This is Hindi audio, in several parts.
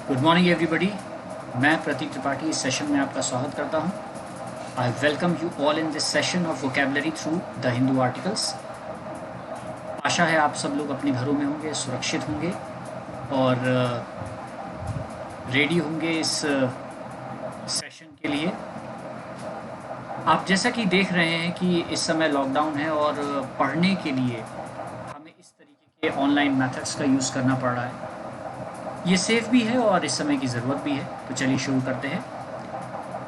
Good morning everybody. मैं प्रतीक त्रिपाठी इस सेशन में आपका स्वागत करता हूं। I welcome you all in this session of vocabulary through the Hindu articles. आशा है आप सब लोग अपने घरों में होंगे, सुरक्षित होंगे और रेडी होंगे इस सेशन के लिए। आप जैसा कि देख रहे हैं कि इस समय लॉकडाउन है और पढ़ने के लिए हमें इस तरीके के ऑनलाइन मेथड्स का यूज़ करना पड़ रहा है। ये सेफ भी है और इस समय की ज़रूरत भी है। तो चलिए शुरू करते हैं।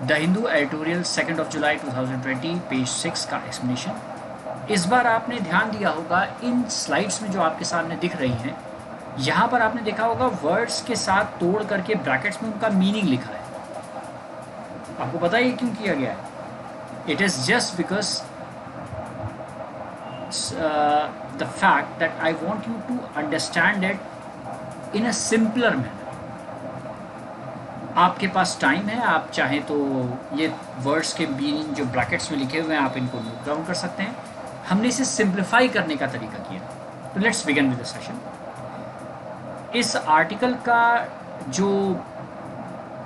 The Hindu editorial 2 July 2020 page 6 का एक्सप्लेनेशन। इस बार आपने ध्यान दिया होगा इन स्लाइड्स में जो आपके सामने दिख रही हैं, यहाँ पर आपने देखा होगा वर्ड्स के साथ तोड़ करके ब्रैकेट्स में उनका मीनिंग लिखा है। आपको पता है ये क्यों किया गया है? It is just because the fact that I want you to understand it in a simpler manner. आपके पास टाइम है, आप चाहें तो ये वर्ड्स के मीनिंग जो ब्रैकेट्स में लिखे हुए हैं आप इनको नोट डाउन कर सकते हैं। हमने इसे सिंप्लीफाई करने का तरीका किया। तो let's begin with the session. इस आर्टिकल का जो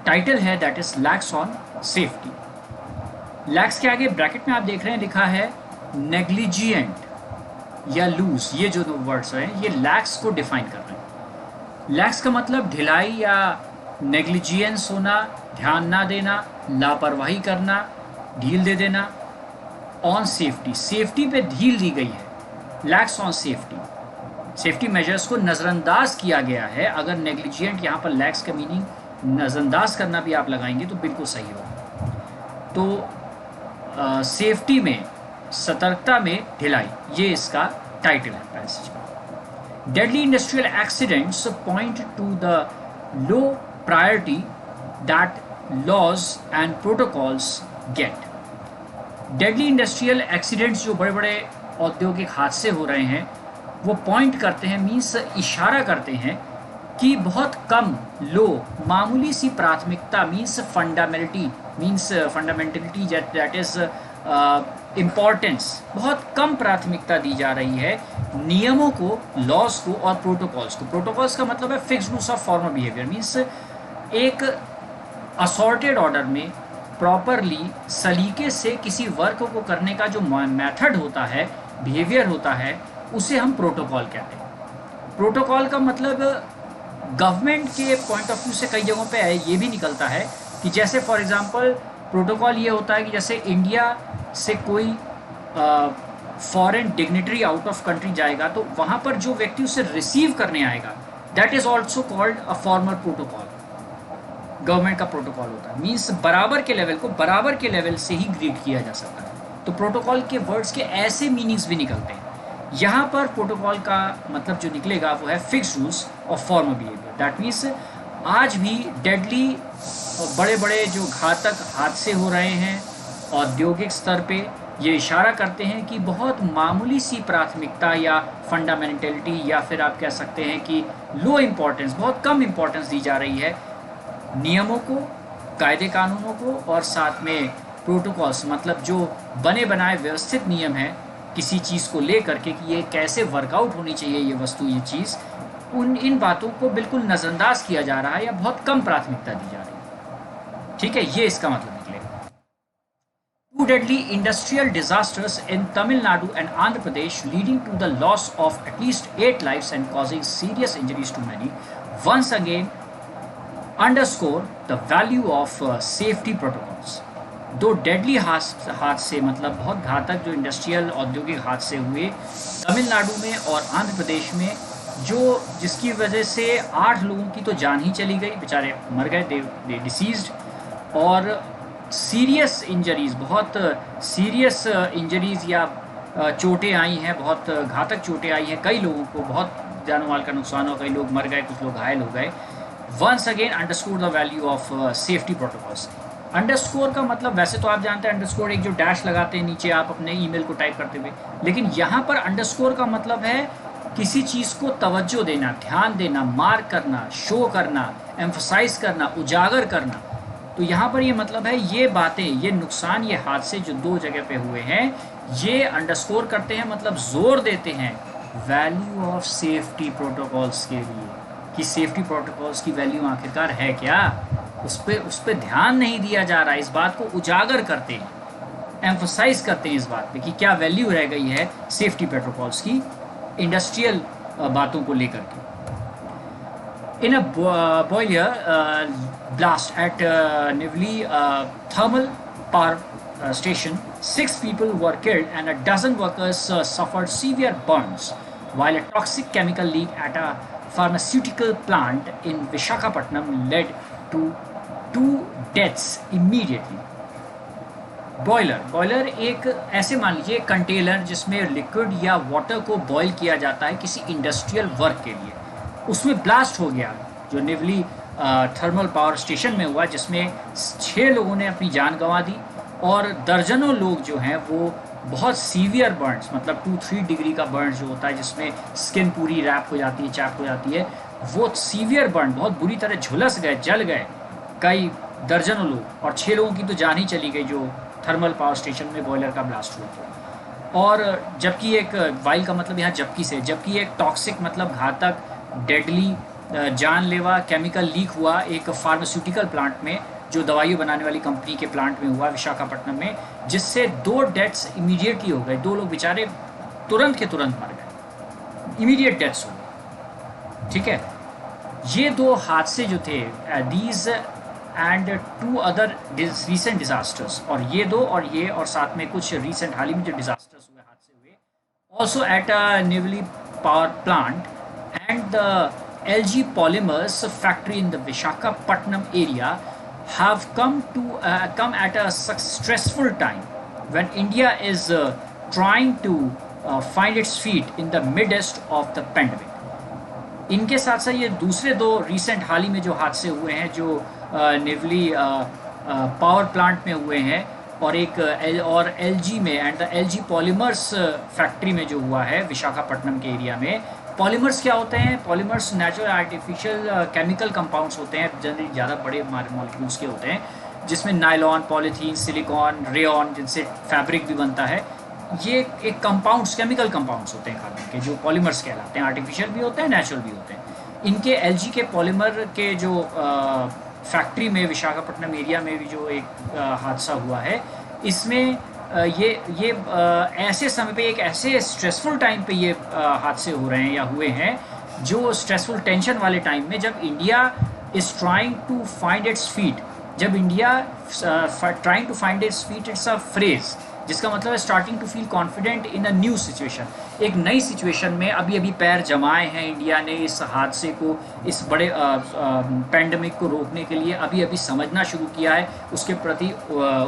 टाइटल है that is lakhs on safety. Lakhs के आगे ब्रैकेट में आप देख रहे हैं लिखा है नेग्लिजिएंट या लूज। ये जो दो वर्ड्स हैं ये लैक्स को डिफाइन कर रहे हैं। लैक्स का मतलब ढिलाई या नेग्लिजियंस होना, ध्यान ना देना, लापरवाही करना, ढील दे देना। ऑन सेफ्टी, सेफ्टी पे ढील दी गई है। Lakhs on safety, safety measures को नज़रअंदाज किया गया है। अगर नेग्लिजिएंट यहाँ पर लैक्स का मीनिंग नज़रअंदाज करना भी आप लगाएंगे तो बिल्कुल सही होगा। तो सेफ्टी में, सतर्कता में ढिलाई, ये इसका टाइटल है passage. Deadly industrial accidents point to the low priority that laws and protocols get. Deadly industrial accidents जो बड़े बड़े औद्योगिक हादसे हो रहे हैं वो पॉइंट करते हैं, मीन्स इशारा करते हैं कि बहुत कम, लो, मामूली सी प्राथमिकता, मीन्स फंडामेंटलिटी दैट इज इम्पॉर्टेंस, बहुत कम प्राथमिकता दी जा रही है नियमों को, लॉज को और प्रोटोकॉल्स को। प्रोटोकॉल्स का मतलब है fixed rules of formal behaviour, means एक असॉर्टेड ऑर्डर में प्रॉपरली, सलीके से किसी वर्क को करने का जो मेथड होता है, बिहेवियर होता है, उसे हम प्रोटोकॉल कहते हैं। प्रोटोकॉल का मतलब गवर्नमेंट के पॉइंट ऑफ व्यू से कई जगहों पे ये भी निकलता है कि जैसे फॉर एग्जांपल प्रोटोकॉल ये होता है कि जैसे इंडिया से कोई foreign dignitary out of country जाएगा तो वहाँ पर जो व्यक्ति उसे रिसीव करने आएगा that is also called a formal protocol. Government का प्रोटोकॉल होता है, मीन्स बराबर के लेवल को बराबर के लेवल से ही ग्रीट किया जा सकता है। तो प्रोटोकॉल के वर्ड्स के ऐसे मीनिंग्स भी निकलते हैं। यहाँ पर प्रोटोकॉल का मतलब जो निकलेगा वो है fixed rules of formal behaviour. That means आज भी डेडली बड़े बड़े जो घातक हादसे हो रहे हैं औद्योगिक स्तर पे, ये इशारा करते हैं कि बहुत मामूली सी प्राथमिकता या फंडामेंटलिटी या फिर आप कह सकते हैं कि लो इम्पोर्टेंस, बहुत कम इम्पोर्टेंस दी जा रही है नियमों को, कायदे कानूनों को और साथ में प्रोटोकॉल्स, मतलब जो बने बनाए व्यवस्थित नियम हैं किसी चीज़ को ले करके कि ये कैसे वर्कआउट होनी चाहिए ये वस्तु, ये चीज़, इन बातों को बिल्कुल नज़रअंदाज किया जा रहा है या बहुत कम प्राथमिकता दी जा रही है। ठीक है, ये इसका मतलब निकलेगा। Two deadly industrial disasters in Tamil Nadu and Andhra Pradesh leading to the loss of at least 8 lives and causing serious injuries to many once again underscore the value of safety protocols. दो डेडली हादसे, मतलब बहुत घातक जो इंडस्ट्रियल औद्योगिक हादसे हुए तमिलनाडु में और आंध्र प्रदेश में, जिसकी वजह से 8 लोगों की तो जान ही चली गई, बेचारे मर गए, दे डिसीज्ड, और सीरियस इंजरीज़, बहुत सीरियस इंजरीज़ या चोटें आई हैं, बहुत घातक चोटें आई हैं, कई लोगों को बहुत जान माल का नुकसान हो, कई लोग मर गए, कुछ लोग घायल हो गए। Once again underscore the value of safety protocols. Underscore का मतलब वैसे तो आप जानते हैं अंडरस्कोर एक जो डैश लगाते हैं नीचे आप अपने ईमेल को टाइप करते हुए, लेकिन यहाँ पर अंडरस्कोर का मतलब है किसी चीज़ को तवज्जो देना, ध्यान देना, मार्क करना, शो करना, एम्फसाइज करना, उजागर करना। तो यहाँ पर ये मतलब है ये बातें, ये नुकसान, ये हादसे जो दो जगह पे हुए हैं, ये अंडरस्कोर करते हैं, मतलब जोर देते हैं वैल्यू ऑफ सेफ्टी प्रोटोकॉल्स के लिए। कि सेफ्टी प्रोटोकॉल्स की वैल्यू आखिरकार है क्या। उस पे ध्यान नहीं दिया जा रहा है। इस बात को उजागर करते हैं, एम्फोसाइज करते हैं इस बात पे कि क्या वैल्यू रह गई है सेफ्टी प्रोटोकॉल्स की इंडस्ट्रियल बातों को लेकर के। In a boiler blast at Nivli thermal power station, 6 people were killed and a dozen workers suffered severe burns, while a toxic chemical leak at a pharmaceutical plant in Vishakhapatnam led to 2 deaths immediately. Boiler एक ऐसे मान लीजिए कंटेनर जिसमें लिक्विड या वाटर को बॉयल किया जाता है किसी इंडस्ट्रियल वर्क के लिए, उसमें ब्लास्ट हो गया जो निवली थर्मल पावर स्टेशन में हुआ, जिसमें 6 लोगों ने अपनी जान गंवा दी और दर्जनों लोग जो हैं वो बहुत सीवियर बर्न्स, मतलब 2-3 डिग्री का बर्न जो होता है जिसमें स्किन पूरी रैप हो जाती है, चैप हो जाती है, वो सीवियर बर्न बहुत बुरी तरह झुलस गए, जल गए कई दर्जनों लोग, और 6 लोगों की तो जान ही चली गई जो थर्मल पावर स्टेशन में बॉयलर का ब्लास्ट हुआ। और जबकि एक वाइल का मतलब यहाँ जबकि से, जबकि एक टॉक्सिक मतलब घातक, डेडली, जानलेवा केमिकल लीक हुआ एक फार्मास्यूटिकल प्लांट में, जो दवाइयाँ बनाने वाली कंपनी के प्लांट में हुआ विशाखापट्टनम में, जिससे 2 डेथ्स इमीडिएटली हो गए। 2 लोग बेचारे तुरंत के तुरंत मर गए, इमीडिएट डेथ्स हो गए। ठीक है, ये 2 हादसे जो थे, these and 2 other recent disasters, और ये 2 और साथ में कुछ रिसेंट हाल ही में जो डिजास्टर्स हुए, हादसे हुए, also at a Neyveli power plant and the LG Polymers factory in the Vishakhapatnam area have come at a stressful time when India is trying to find its feet in the midst of the pandemic. इनके साथ साथ ये दूसरे 2 रिसेंट हाल ही में जो हादसे हुए हैं जो निवली पावर प्लांट में हुए हैं और एक और LG में and the LG Polymers factory में जो हुआ है विशाखापट्टनम के एरिया में। पॉलीमर्स क्या होते हैं? Polymers natural artificial chemical compounds होते हैं, जनरली ज़्यादा बड़े मॉलिक्यूल्स के होते हैं, जिसमें नायलॉन, पॉलीथीन, सिलिकॉन, रेयॉन, जिनसे फैब्रिक भी बनता है। ये एक कंपाउंड्स, केमिकल कंपाउंड्स होते हैं कार्बन के, जो पॉलीमर्स कहलाते हैं। आर्टिफिशियल भी होते हैं, नेचुरल भी होते हैं। इनके LG के पॉलीमर के जो फैक्ट्री में विशाखापट्टनम एरिया में भी जो एक हादसा हुआ है, इसमें ये ऐसे समय पे, एक ऐसे स्ट्रेसफुल टाइम पे ये हादसे हो रहे हैं या हुए हैं, जो स्ट्रेसफुल टेंशन वाले टाइम में, जब India is trying to find its feet. जब India trying to find its feet, it's a phrase जिसका मतलब है starting to feel confident in a new situation. एक नई सिचुएशन में अभी पैर जमाए हैं इंडिया ने इस हादसे को, इस बड़े पैंडमिक को रोकने के लिए अभी समझना शुरू किया है, उसके प्रति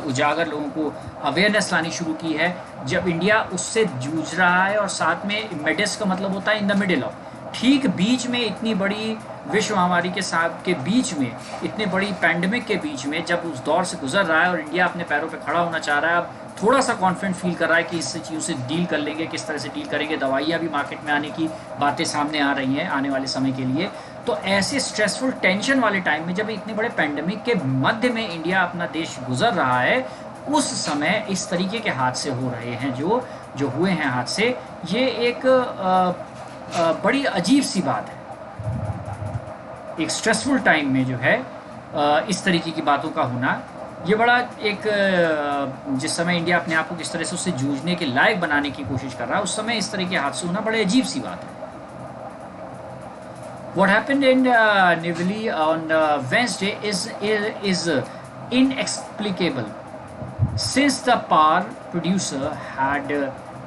उजागर लोगों को अवेयरनेस लानी शुरू की है। जब इंडिया उससे जूझ रहा है, और साथ में मिडेस्ट का मतलब होता है इन द मिडिल ऑफ, ठीक बीच में, इतनी बड़ी विश्व महामारी के साथ के बीच में, इतने बड़ी पैंडमिक के बीच में, जब उस दौर से गुजर रहा है और इंडिया अपने पैरों पे खड़ा होना चाह रहा है, अब थोड़ा सा कॉन्फिडेंट फील कर रहा है कि इस चीज़ों से डील कर लेंगे, किस तरह से डील करेंगे, दवाइयाँ भी मार्केट में आने की बातें सामने आ रही हैं आने वाले समय के लिए। तो ऐसे स्ट्रेसफुल टेंशन वाले टाइम में, जब इतने बड़े पैंडमिक के मध्य में इंडिया, अपना देश गुजर रहा है, उस समय इस तरीके के हादसे हो रहे हैं जो हुए हैं हादसे, ये एक बड़ी अजीब सी बात है। एक स्ट्रेसफुल टाइम में जो है इस तरीके की बातों का होना, ये बड़ा एक, जिस समय इंडिया अपने आप को किस तरह से उससे जूझने के लायक बनाने की कोशिश कर रहा है, उस समय इस तरह के हादसे होना बड़े अजीब सी बात है। What happened in Nivali on Wednesday is inexplicable, since the power producer had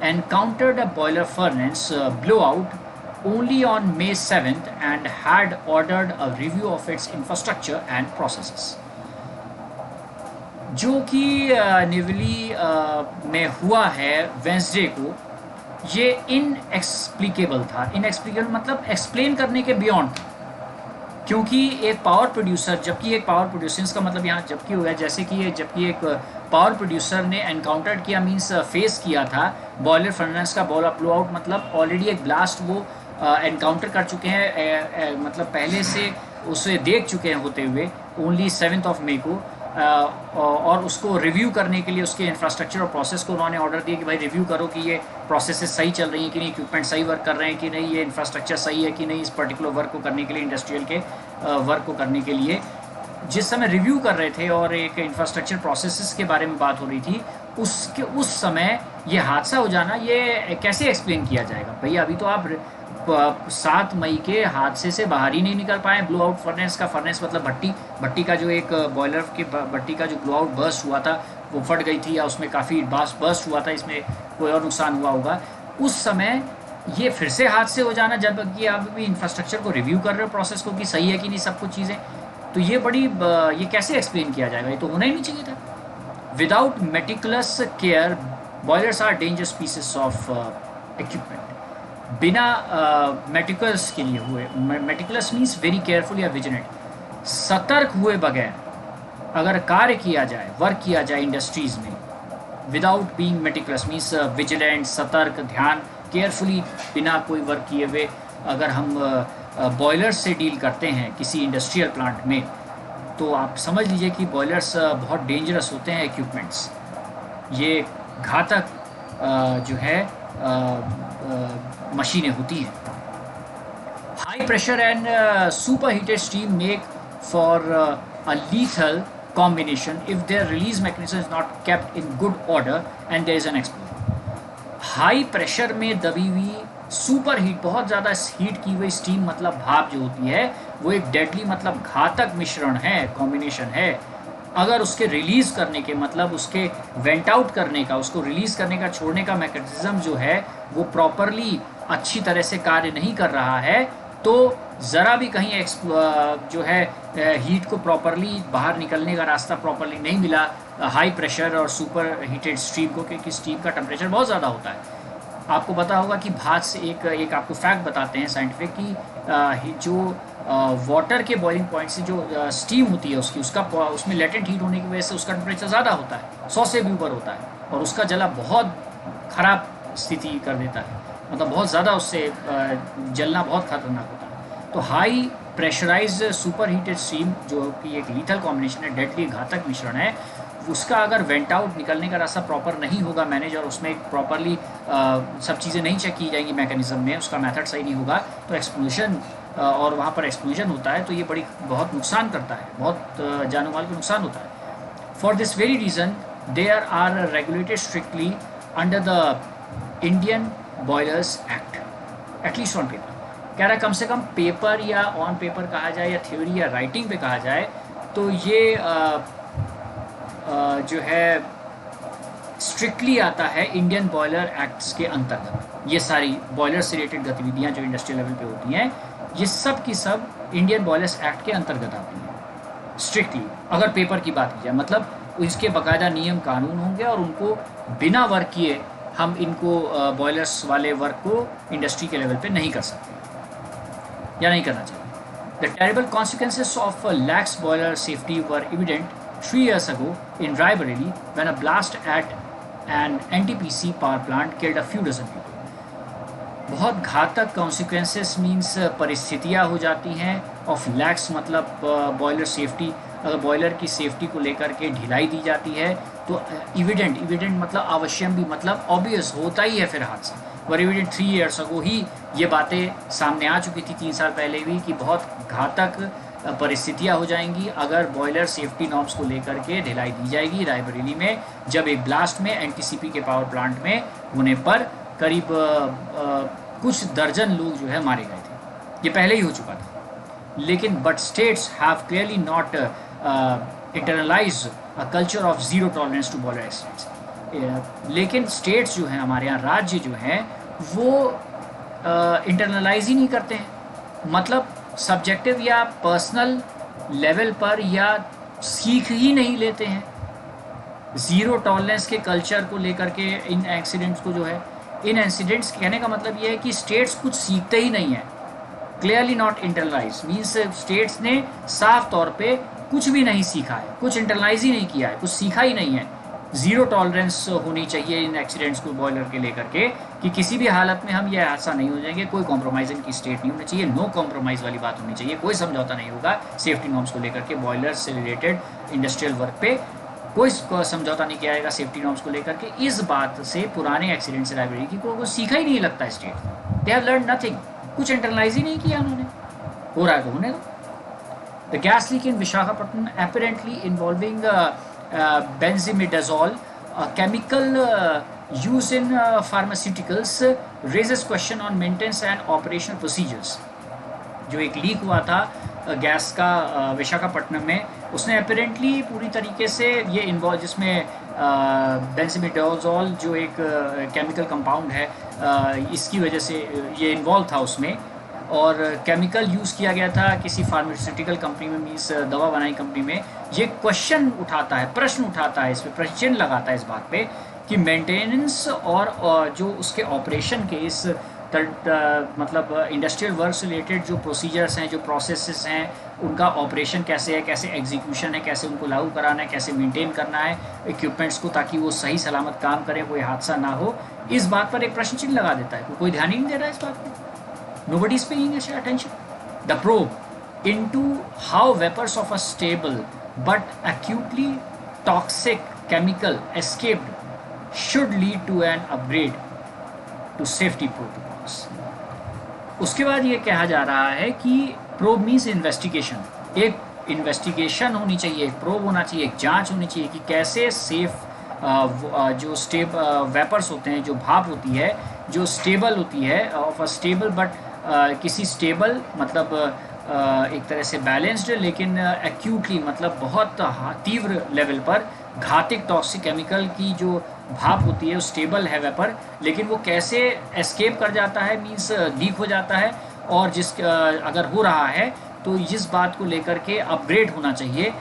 encountered a boiler furnace blowout only on May 7th and had ordered a review of its infrastructure and processes. जो कि निवली में हुआ है वेंसडे को, ये इनएक्सप्लिकेबल था। इनएक्सप्लिकेबल मतलब एक्सप्लेन करने के बियॉन्ड था, क्योंकि एक पावर प्रोड्यूसर, जबकि एक पावर प्रोड्यूसर का मतलब यहाँ जबकि हुआ है, जैसे कि जबकि एक पावर प्रोड्यूसर ने एनकाउंटर किया, मीन्स फेस किया था बॉयलर फर्नेस का ब्लो आउट, मतलब ऑलरेडी एक ब्लास्ट वो एनकाउंटर कर चुके हैं, मतलब पहले से उसे देख चुके हैं होते हुए, ओनली 7th of May को, और उसको रिव्यू करने के लिए उसके इंफ्रास्ट्रक्चर और प्रोसेस को उन्होंने ऑर्डर दिया कि भाई रिव्यू करो कि ये प्रोसेसेस सही चल रही हैं कि नहीं, इक्विपमेंट सही वर्क कर रहे हैं कि नहीं, ये इंफ्रास्ट्रक्चर सही है कि नहीं इस पर्टिकुलर वर्क को करने के लिए, इंडस्ट्रियल के वर्क को करने के लिए। जिस समय रिव्यू कर रहे थे और एक इंफ्रास्ट्रक्चर प्रोसेसेस के बारे में बात हो रही थी, उस समय ये हादसा हो जाना, ये कैसे एक्सप्लेन किया जाएगा? भैया अभी तो आप 7 मई के हादसे से बाहर ही नहीं निकल पाए। ब्लो आउट फर्नेस का, फर्नेस मतलब भट्टी का जो एक बॉयलर की भट्टी का जो ब्लो आउट बर्स्ट हुआ था वो फट गई थी या उसमें काफ़ी बर्स्ट हुआ था, इसमें कोई और नुकसान हुआ होगा। उस समय ये फिर से हादसे हो जाना जबकि आप भी इंफ्रास्ट्रक्चर को रिव्यू कर रहे हो, प्रोसेस को कि सही है कि नहीं सब कुछ चीज़ें, तो ये कैसे एक्सप्लेन किया जाएगा? ये तो होना ही नहीं चाहिए था। Without meticulous care boilers are dangerous pieces of equipment. बिना मेटिकुलस के लिए हुए, मेटिकुलस मीन्स वेरी केयरफुल या विजिलेंट, सतर्क हुए बगैर अगर कार्य किया जाए, वर्क किया जाए इंडस्ट्रीज़ में, without being meticulous means vigilant, सतर्क, ध्यान, केयरफुली, बिना कोई वर्क किए हुए अगर हम बॉयलर्स से डील करते हैं किसी इंडस्ट्रियल प्लांट में, तो आप समझ लीजिए कि बॉयलर्स बहुत डेंजरस होते हैं इक्विपमेंट्स। ये घातक जो है मशीनें होती हैं। High pressure and super heated steam make for a lethal combination if their release mechanism is not kept in good order and there is an explosion। High pressure में दबी हुई सुपर हीट, बहुत ज़्यादा हीट की हुई स्टीम मतलब भाप जो होती है, वो एक डेडली मतलब घातक मिश्रण है, कॉम्बिनेशन है। अगर उसके रिलीज़ करने के मतलब उसके वेंट आउट करने का, उसको रिलीज़ करने का, छोड़ने का मैकेनिज्म जो है वो प्रॉपरली अच्छी तरह से कार्य नहीं कर रहा है, तो ज़रा भी कहीं जो है हीट को प्रॉपरली बाहर निकलने का रास्ता प्रॉपरली नहीं मिला हाई प्रेशर और सुपर हीटेड स्टीम को, क्योंकि स्टीम का टेम्परेचर बहुत ज़्यादा होता है। आपको पता होगा कि भाप से एक आपको फैक्ट बताते हैं साइंटिफिक कि जो वाटर के बॉइलिंग पॉइंट से जो स्टीम होती है उसमें लेटेंट हीट होने की वजह से उसका टेम्परेचर ज़्यादा होता है, 100 से भी ऊपर होता है, और उसका जला बहुत ख़राब स्थिति कर देता है, मतलब बहुत ज़्यादा उससे जलना बहुत खतरनाक होता है। तो high pressurized super heated steam जो कि एक लीथल कॉम्बिनेशन है, डेडली घातक मिश्रण है, उसका अगर वेंट आउट निकलने का रास्ता प्रॉपर नहीं होगा मैनेज, और उसमें प्रॉपरली सब चीज़ें नहीं चेक की जाएंगी मैकेनिज्म में, उसका मेथड सही नहीं होगा, तो एक्सप्लोजन और वहाँ पर एक्सप्लोजन होता है, तो ये बहुत नुकसान करता है, बहुत जानो माल का नुकसान होता है। For this very reason there are regulated strictly under the Indian boilers act, at least on paper. कह रहा है कम से कम पेपर या ऑन पेपर कहा जाए या थ्योरी या राइटिंग पे कहा जाए, तो ये जो है स्ट्रिक्टली आता है इंडियन बॉयलर एक्ट्स के अंतर्गत। ये सारी बॉयलर से रिलेटेड गतिविधियाँ जो इंडस्ट्रियल लेवल पे होती हैं, ये सब की सब इंडियन बॉयलर्स एक्ट के अंतर्गत आती हैं स्ट्रिक्टली, अगर पेपर की बात की जाए। मतलब इसके बाकायदा नियम कानून होंगे और उनको बिना वर्क किए हम इनको बॉयलर्स वाले वर्क को इंडस्ट्री के लेवल पे नहीं कर सकते या नहीं करना चाहिए। The terrible consequences of lakhs boiler safety were evident 3 years ago in Raebareli when a blast at an NTPC power plant killed a few dozen people। बहुत घातक कॉन्सिक्वेंसेस मीन्स परिस्थितियाँ हो जाती हैं, ऑफ लैक्स मतलब बॉयलर सेफ्टी, अगर बॉयलर की सेफ्टी को लेकर के ढिलाई दी जाती है तो इविडेंट मतलब अवश्यम भी मतलब ऑब्वियस होता ही है फिर हादसा। वर एविडेंट 3 years ago ही ये बातें सामने आ चुकी थी 3 साल पहले भी, कि बहुत घातक परिस्थितियाँ हो जाएंगी अगर बॉयलर सेफ्टी नॉर्म्स को लेकर के ढिलाई दी जाएगी। रायबरेली में जब एक ब्लास्ट में एनटीसीपी के पावर प्लांट में होने पर करीब कुछ दर्जन लोग जो है मारे गए थे, ये पहले ही हो चुका था। लेकिन but states have clearly not internalize a culture of zero tolerance to boiler accidents. लेकिन स्टेट्स जो हैं हमारे यहाँ, राज्य जो हैं, वो इंटरनलाइज ही नहीं करते हैं, मतलब सब्जेक्टिव या पर्सनल लेवल पर या सीख ही नहीं लेते हैं ज़ीरो टॉलरेंस के कल्चर को लेकर के। इन एक्सीडेंट्स को जो है, इन इंसिडेंट्स कहने का मतलब ये है कि स्टेट्स कुछ सीखते ही नहीं है। Clearly not internalize means states ने साफ तौर पे कुछ भी नहीं सीखा है, कुछ इंटरनलाइज ही नहीं किया है, कुछ सीखा ही नहीं है। ज़ीरो टॉलरेंस होनी चाहिए इन एक्सीडेंट्स को बॉयलर के लेकर के, कि किसी भी हालत में हम ये हादसा नहीं हो जाएंगे, कोई कॉम्प्रोमाइज़ की स्टेट नहीं होनी चाहिए, नो कॉम्प्रोमाइज़ वाली बात होनी चाहिए, कोई समझौता नहीं होगा सेफ्टी नॉर्म्स को लेकर के। बॉयलर से रिलेटेड इंडस्ट्रियल वर्क पे कोई समझौता नहीं किया जाएगा सेफ्टी नॉर्म्स को लेकर के। इस बात से पुराने एक्सीडेंट से लाइब्रेरी की को सीखा ही नहीं लगता state, they have learn nothing, कुछ इंटरनलाइज ही नहीं किया उन्होंने, हो रहा है तो होने दो। The gas leak in Visakhapatnam apparently involving benzimidazole, a chemical used in pharmaceuticals, raises question on maintenance and operational procedures। जो एक लीक हुआ था गैस का विशाखापट्टनम में, उसने अपेरेंटली पूरी तरीके से ये इन्वॉल्व, जिसमें बेंजीमिडाजोल जो एक केमिकल कंपाउंड है, इसकी वजह से ये इन्वॉल्व था उसमें, और केमिकल यूज़ किया गया था किसी फार्मास्यूटिकल कंपनी में, मीन्स दवा बनाई कंपनी में। ये क्वेश्चन उठाता है, प्रश्न उठाता है, इस पर प्रश्न लगाता है इस बात पे कि मेंटेनेंस और जो उसके ऑपरेशन के इस मतलब इंडस्ट्रियल वर्क से रिलेटेड जो प्रोसीजर्स हैं, जो प्रोसेसेस हैं, उनका ऑपरेशन कैसे है, कैसे एग्जीक्यूशन है, कैसे उनको लागू कराना है, कैसे मेंटेन करना है इक्विपमेंट्स को, ताकि वो सही सलामत काम करें, कोई हादसा ना हो। इस बात पर एक प्रश्न चिन्ह लगा देता है, कोई ध्यान ही नहीं दे रहा है इस बात पर। Nobody is paying attention. The probe into how vapors of a stable but acutely toxic chemical escaped should lead to an upgrade to safety protocols. उसके बाद ये कहा जा रहा है कि probe means investigation, एक इन्वेस्टिगेशन होनी चाहिए, एक प्रोब होना चाहिए, एक जांच होनी चाहिए कि कैसे सेफ जो वेपर्स होते हैं, जो भाप होती है, जो स्टेबल होती है, ऑफ अ स्टेबल बट किसी स्टेबल मतलब एक तरह से बैलेंस्ड, लेकिन एक्यूटली मतलब बहुत तीव्र लेवल पर घातक टॉक्सिक केमिकल की जो भाप होती है, वो स्टेबल है वेपर, लेकिन वो कैसे एस्केप कर जाता है, मीन्स लीक हो जाता है, और अगर हो रहा है तो इस बात को लेकर के अपग्रेड होना चाहिए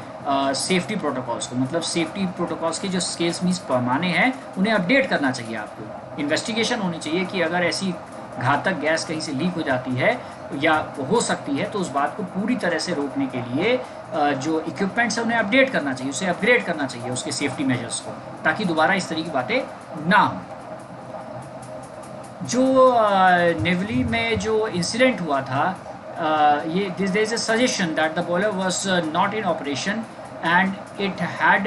सेफ्टी प्रोटोकॉल्स को, मतलब सेफ्टी प्रोटोकॉल्स के जो स्केल्स मीन्स पैमाने हैं, उन्हें अपडेट करना चाहिए आपको। इन्वेस्टिगेशन होनी चाहिए कि अगर ऐसी घातक गैस कहीं से लीक हो जाती है या हो सकती है, तो उस बात को पूरी तरह से रोकने के लिए जो इक्विपमेंट्स है उन्हें अपडेट करना चाहिए, उसे अपग्रेड करना चाहिए उसके सेफ्टी मेजर्स को, ताकि दोबारा इस तरह की बातें ना हो। जो नेवली में जो इंसिडेंट हुआ था, ये there is a suggestion that the boiler was not in operation and it had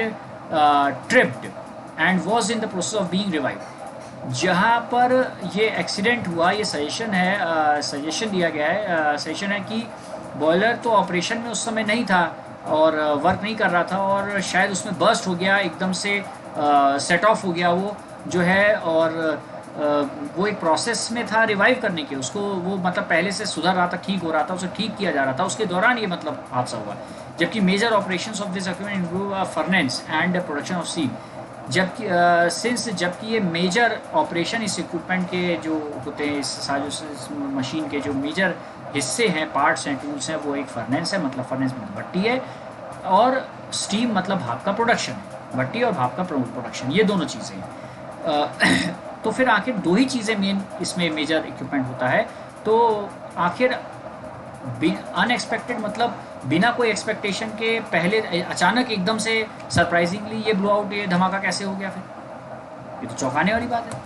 tripped and was in the process of being revived. जहाँ पर ये एक्सीडेंट हुआ, ये सजेशन है, सजेशन दिया गया है, सजेशन है कि बॉयलर तो ऑपरेशन में उस समय नहीं था और वर्क नहीं कर रहा था, और शायद उसमें बर्स्ट हो गया, एकदम से सेट ऑफ हो गया वो जो है, और वो एक प्रोसेस में था रिवाइव करने के, उसको वो मतलब पहले से सुधर रहा था, ठीक हो रहा था, उसे ठीक किया जा रहा था, उसके दौरान ये मतलब हादसा हुआ। जबकि major operations of this equipment include furnace and production of steam, जबकि ये मेजर ऑपरेशन इस इक्विपमेंट के जो होते हैं, इस मशीन के जो मेजर हिस्से हैं, पार्ट्स हैं, टूल्स हैं, वो एक फर्नेस है, मतलब फर्नेस में भट्टी है, और स्टीम मतलब भाप का प्रोडक्शन है, भट्टी और भाप का प्रोडक्शन, ये दोनों चीज़ें हैं। तो फिर आखिर दो ही चीज़ें मेन इसमें मेजर इक्विपमेंट होता है, तो आखिर अनएक्सपेक्टेड मतलब बिना कोई एक्सपेक्टेशन के पहले अचानक एकदम से सरप्राइजिंगली ये ब्लो आउट, ये धमाका कैसे हो गया? फिर ये तो चौंकाने वाली बात है।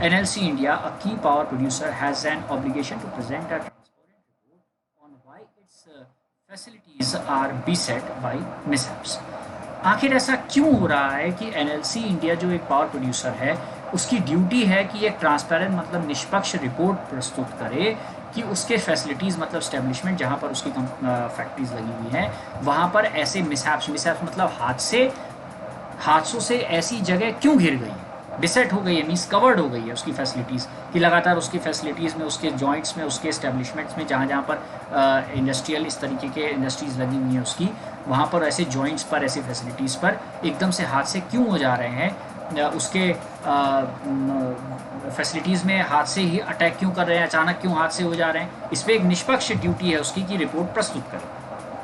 NLC India, a key power producer, has an obligation to present a transparent report on why its facilities are beset by mishaps। आखिर ऐसा क्यों हो रहा है कि NLC इंडिया जो एक पावर प्रोड्यूसर है, उसकी ड्यूटी है कि एक ट्रांसपेरेंट मतलब निष्पक्ष रिपोर्ट प्रस्तुत करे कि उसके फैसिलिटीज़ मतलब स्टैब्लिशमेंट जहाँ पर उसकी फैक्ट्रीज लगी हुई हैं, वहाँ पर ऐसे मिसहैप्स मतलब हादसों से ऐसी जगह क्यों घिर गई है, बिसेट हो गई है, मीन्स कवर्ड हो गई है उसकी फैसिलिटीज़, कि लगातार उसकी फैसिलिटीज़ में, उसके जॉइंट्स में, उसके इस्टेब्लिशमेंट्स में, जहाँ जहाँ पर इंडस्ट्रियल इस तरीके के इंडस्ट्रीज़ लगी हुई हैं उसकी, वहाँ पर ऐसे जॉइंट्स पर, ऐसी फैसिलिटीज़ पर एकदम से हादसे क्यों हो जा रहे हैं, उसके फैसिलिटीज़ में हादसे ही अटैक क्यों कर रहे हैं, अचानक क्यों हादसे हो जा रहे हैं, इस पर एक निष्पक्ष ड्यूटी है उसकी कि रिपोर्ट प्रस्तुत करें,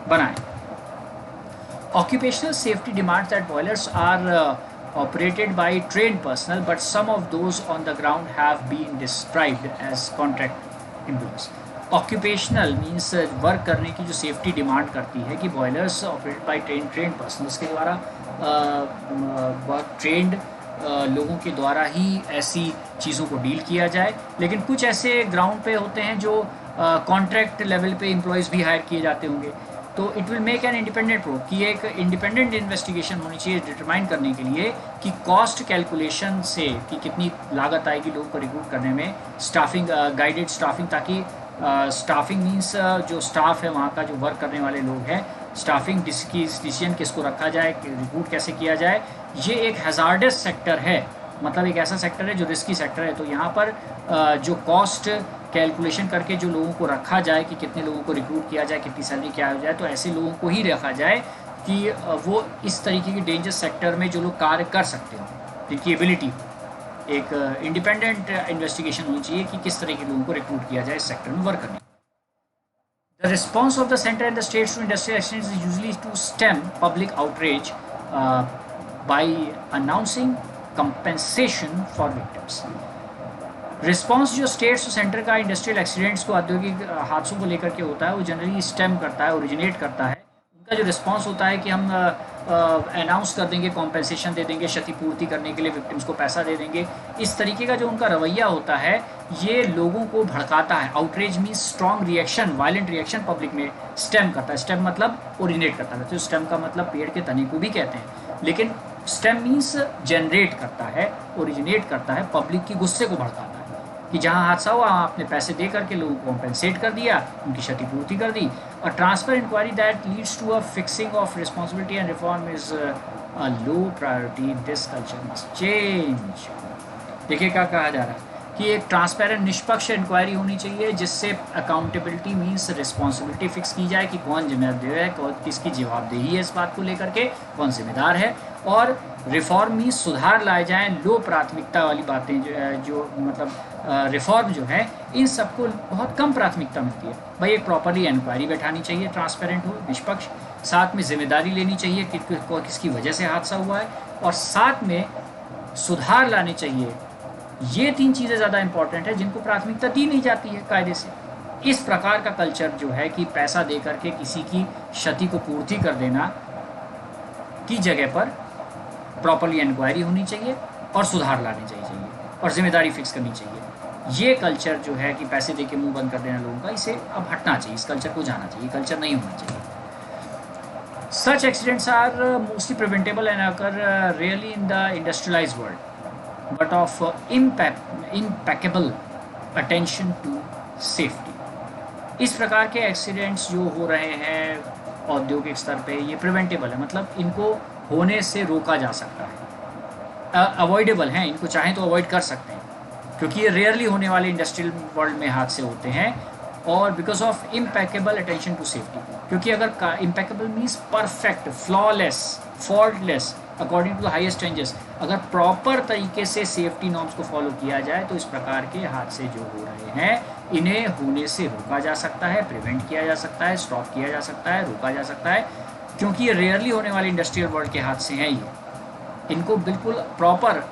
बनाएं। Occupational safety demands that boilers are operated by trained personnel, but some of those on the ground have been described as contract employees। Occupational means work करने की जो सेफ्टी डिमांड करती है कि boilers operated by trained personnels के द्वारा बहुत ट्रेंड लोगों के द्वारा ही ऐसी चीज़ों को डील किया जाए। लेकिन कुछ ऐसे ग्राउंड पे होते हैं जो कॉन्ट्रैक्ट लेवल पे एम्प्लॉयज़ भी हायर किए जाते होंगे, तो it will make an independent pro कि एक इंडिपेंडेंट इन्वेस्टिगेशन होनी चाहिए डिटरमाइन करने के लिए कि कॉस्ट कैलकुलेशन से कि कितनी लागत आएगी लोगों को रिक्रूट करने में, स्टाफिंग गाइडेड स्टाफिंग, ताकि स्टाफिंग मीन्स जो स्टाफ है वहाँ का जो वर्क करने वाले लोग हैं, स्टाफिंग डिसीजन किसको रखा जाए, रिक्रूट कैसे किया जाए। ये एक हैज़ार्डस सेक्टर है, मतलब एक ऐसा सेक्टर है जो रिस्की सेक्टर है। तो यहाँ पर जो कॉस्ट कैलकुलेशन करके जो लोगों को रखा जाए कि कितने लोगों को रिक्रूट किया जाए, कितनी सैलरी क्या हो जाए, तो ऐसे लोगों को ही रखा जाए कि वो इस तरीके की डेंजरस सेक्टर में जो लोग कार्य कर सकते हो, जिनकी एबिलिटी, एक इंडिपेंडेंट इन्वेस्टिगेशन होनी चाहिए कि किस तरह के लोगों को रिक्रूट किया जाए इस सेक्टर में वर्क करने। The response of the center and the states to industrial accidents is usually to stem public outrage by announcing compensation for victims. Response जो स्टेट्स और सेंटर का इंडस्ट्रियल एक्सीडेंट्स को, औद्योगिक हादसों को लेकर के होता है, वो जनरली स्टेम करता है, ओरिजिनेट करता है। उनका जो रिस्पॉन्स होता है कि हम अनाउंस कर देंगे, कॉम्पेंसेशन दे देंगे, क्षतिपूर्ति करने के लिए विक्टिम्स को पैसा दे देंगे। इस तरीके का जो उनका रवैया होता है ये लोगों को भड़काता है। Outrage means strong reaction, violent reaction public में स्टेम करता है। स्टेम मतलब ओरिजिनेट करता है, तो स्टेम का मतलब पेड़ के तने को भी कहते हैं, लेकिन स्टेम मीन्स जनरेट करता है, ओरिजिनेट करता है, पब्लिक की गुस्से को भड़काता है कि जहाँ हादसा हुआ वहाँ आपने पैसे दे करके लोगों को कॉम्पेंसेट कर दिया, उनकी क्षतिपूर्ति कर दी। A transfer inquiry that leads to a fixing of responsibility and reform is a low priority, this culture must change. देखिए क्या कहा जा रहा है कि एक ट्रांसपेरेंट निष्पक्ष इंक्वायरी होनी चाहिए जिससे अकाउंटेबिलिटी मीन्स रिस्पॉन्सिबिलिटी फिक्स की जाए कि कौन जिम्मेदार है, कौन किसकी जवाबदेही है इस बात को लेकर के, कौन जिम्मेदार है। और रिफॉर्म मीन्स सुधार लाए जाएं, लो प्राथमिकता वाली बातें जो मतलब रिफॉर्म जो है इन सबको बहुत कम प्राथमिकता मिलती है। भाई एक प्रॉपरली इंक्वायरी बैठानी चाहिए, ट्रांसपेरेंट हो, निष्पक्ष, साथ में जिम्मेदारी लेनी चाहिए कि किसकी वजह से हादसा हुआ है, और साथ में सुधार लाने चाहिए। ये तीन चीज़ें ज़्यादा इंपॉर्टेंट है जिनको प्राथमिकता दी नहीं जाती है कायदे से। इस प्रकार का कल्चर जो है कि पैसा दे करके किसी की क्षति को पूर्ति कर देना की जगह पर प्रॉपरली इंक्वायरी होनी चाहिए और सुधार लाने चाहिए और जिम्मेदारी फिक्स करनी चाहिए। ये कल्चर जो है कि पैसे दे के मुँह बंद कर देना लोगों का, इसे अब हटना चाहिए, इस कल्चर को जाना चाहिए, कल्चर नहीं होना चाहिए। Such accidents are mostly preventable and occur rarely in the industrialized world, but of impeccable attention to safety. इस प्रकार के एक्सीडेंट्स जो हो रहे हैं औद्योगिक स्तर पे, ये प्रिवेंटेबल है, मतलब इनको होने से रोका जा सकता है, अवॉइडेबल हैं, इनको चाहें तो अवॉइड कर सकते हैं, क्योंकि ये रेयरली होने वाले इंडस्ट्रियल वर्ल्ड में हादसे होते हैं। और because of impeccable attention to safety, क्योंकि अगर impeccable means perfect, flawless, faultless, according to the highest standards, अगर प्रॉपर तरीके से सेफ्टी नॉर्म्स को फॉलो किया जाए तो इस प्रकार के हादसे जो हो रहे हैं इन्हें होने से रोका जा सकता है, प्रिवेंट किया जा सकता है, स्टॉप किया जा सकता है, रोका जा सकता है, क्योंकि ये रेयरली होने वाले इंडस्ट्रियल वर्ल्ड के हादसे हैं। ये इनको बिल्कुल प्रॉपर,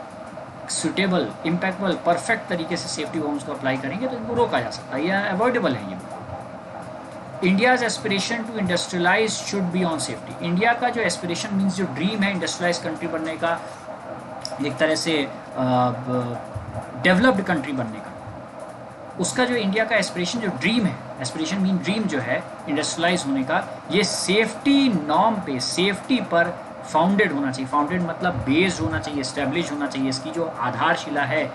सुटेबल, इम्पैक्टेबल, परफेक्ट तरीके से सेफ्टी नॉर्म्स को अप्लाई करेंगे तो इनको रोका जा सकता है, यह अवॉइडेबल है। ये India's aspiration to industrialize should be on safety. India का जो एस्पिरेशन मीन्स जो ड्रीम है इंडस्ट्रियलाइज कंट्री बनने का, एक तरह से डेवलप्ड कंट्री बनने का, उसका जो इंडिया का एस्पिरेशन जो ड्रीम है, एस्पिरेशन मीन ड्रीम जो है इंडस्ट्रियलाइज होने का, ये सेफ्टी नॉर्म पे, सेफ्टी पर फाउंडेड होना चाहिए। फाउंडेड मतलब बेस्ड होना चाहिए, एस्टेब्लिश होना चाहिए। इसकी जो आधारशिला है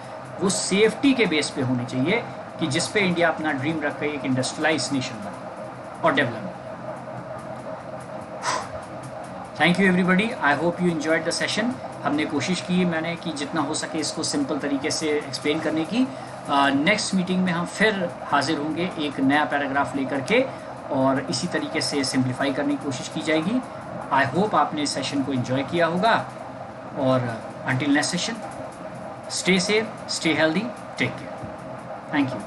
वो सेफ्टी के बेस पे होनी चाहिए कि जिस पे इंडिया अपना ड्रीम रखे एक इंडस्ट्रियलाइज नेशन बने और develop. Thank you everybody, I hope you enjoyed the session. हमने कोशिश की मैंने कि जितना हो सके इसको सिंपल तरीके से एक्सप्लेन करने की। नेक्स्ट मीटिंग में हम फिर हाजिर होंगे एक नया पैराग्राफ लेकर के और इसी तरीके से सिंप्लीफाई करने की कोशिश की जाएगी। आई होप आपने इस सेशन को एंजॉय किया होगा और until next session, stay safe, stay healthy, take care, thank you.